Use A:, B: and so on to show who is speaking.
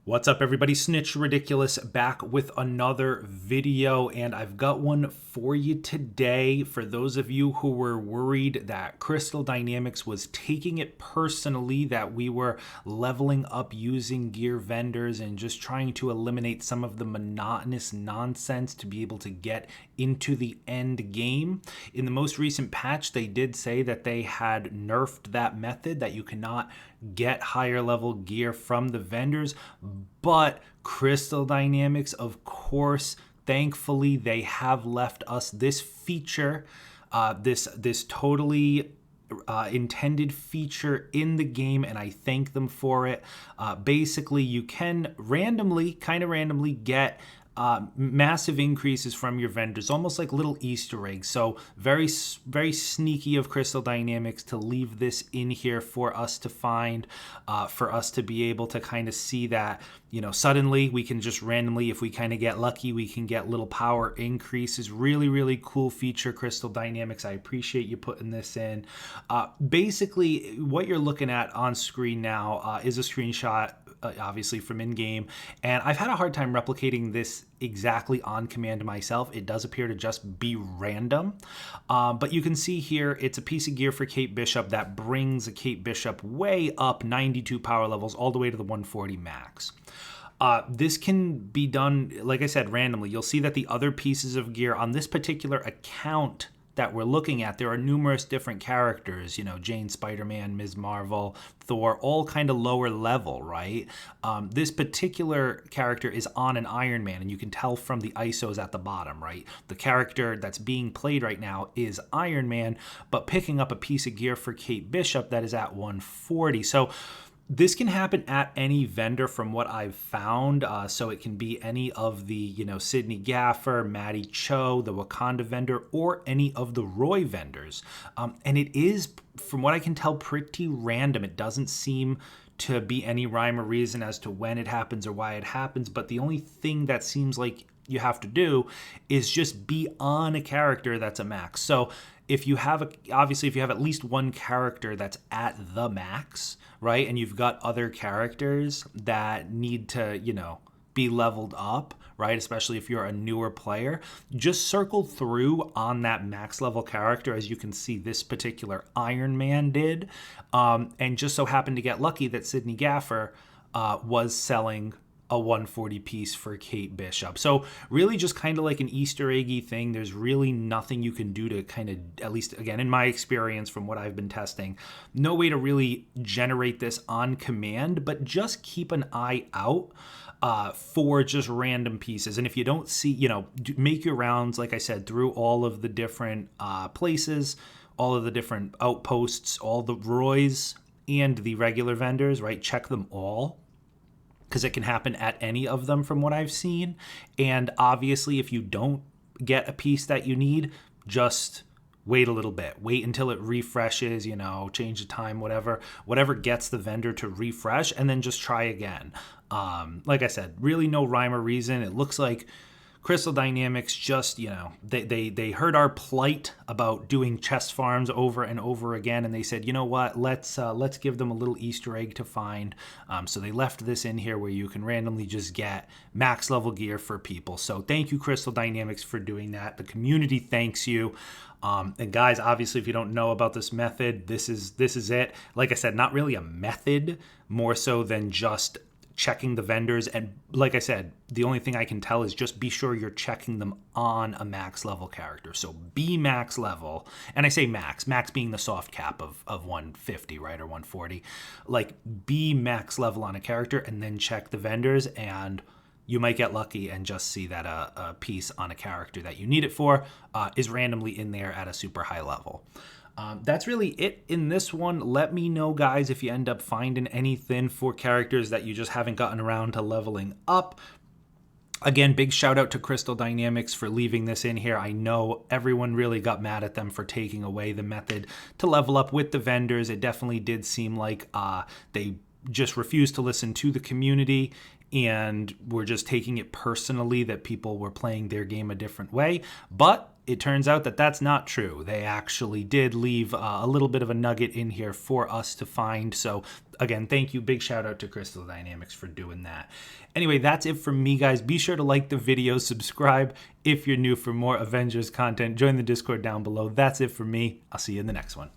A: What's up, everybody? Snitch Ridiculous back with another video, and I've got one for you today. For those of you who were worried that Crystal Dynamics was taking it personally, that we were leveling up using gear vendors and just trying to eliminate some of the monotonous nonsense to be able to get into the end game. In the most recent patch, they did say that they had nerfed that method, that you cannot get higher level gear from the vendors, but Crystal Dynamics, of course, thankfully, they have left us this feature, this totally intended feature in the game, and I thank them for it. Basically, you can kind of randomly get massive increases from your vendors, almost like little Easter eggs. So very sneaky of Crystal Dynamics to leave this in here for us to find, for us to be able to kind of see that, suddenly we can just randomly, if we kind of get lucky, we can get little power increases. Really cool feature, Crystal Dynamics. I appreciate you putting this in. Basically, what you're looking at on screen now is a screenshot, obviously from in-game, and I've had a hard time replicating this exactly on command myself. It does appear to just be random, but you can see here it's a piece of gear for Kate Bishop that brings a Kate Bishop way up 92 power levels all the way to the 140 max. This can be done, like I said, randomly. You'll see that the other pieces of gear on this particular account that we're looking at, there are numerous different characters, Jane, Spiderman, Ms. Marvel, Thor, all kind of lower level, right? This particular character is on an Ironman, and you can tell from the ISOs at the bottom, right? The character that's being played right now is Ironman, but picking up a piece of gear for Kate Bishop that is at 140. So this can happen at any vendor from what I've found. So it can be any of the, Sydney Gaffer, Maddie Cho, the Wakanda vendor, or any of the Roy vendors. And it is, from what I can tell, pretty random. It doesn't seem to be any rhyme or reason as to when it happens or why it happens. But the only thing that seems like you have to do is just be on a character that's a max. So if you have at least one character that's at the max, right, and you've got other characters that need to, be leveled up, right, especially if you're a newer player, just circle through on that max level character, as you can see this particular Iron Man did, and just so happened to get lucky that Sydney Gaffer was selling a 140 piece for Kate Bishop. So really just kind of like an Easter eggy thing. There's really nothing you can do to kind of, at least again, in my experience from what I've been testing, no way to really generate this on command, but just keep an eye out for just random pieces. And if you don't see, make your rounds, like I said, through all of the different places, all of the different outposts, all the Roys and the regular vendors, right? Check them all, because it can happen at any of them from what I've seen. And obviously, if you don't get a piece that you need, just wait a little bit. Wait until it refreshes, change the time, whatever gets the vendor to refresh, and then just try again. Like I said, really no rhyme or reason. It looks like Crystal Dynamics just, they heard our plight about doing chest farms over and over again, and they said, you know what, let's give them a little Easter egg to find. So they left this in here where you can randomly just get max level gear for people. So thank you, Crystal Dynamics, for doing that. The community thanks you. And guys, obviously, if you don't know about this method, this is it. Like I said, not really a method, more so than just checking the vendors. And like I said, the only thing I can tell is just be sure you're checking them on a max level character. So be max level, and I say max being the soft cap of 150, right, or 140. Like, be max level on a character and then check the vendors, and you might get lucky and just see that a piece on a character that you need it for is randomly in there at a super high level. That's really it in this one. Let me know, guys, if you end up finding anything for characters that you just haven't gotten around to leveling up. Again, big shout out to Crystal Dynamics for leaving this in here. I know everyone really got mad at them for taking away the method to level up with the vendors. It definitely did seem like they just refused to listen to the community and we're just taking it personally that people were playing their game a different way. But it turns out that that's not true. They actually did leave a little bit of a nugget in here for us to find. So again, thank you. Big shout out to Crystal Dynamics for doing that. Anyway, that's it from me, guys. Be sure to like the video, subscribe if you're new for more Avengers content. Join the Discord down below. That's it for me. I'll see you in the next one.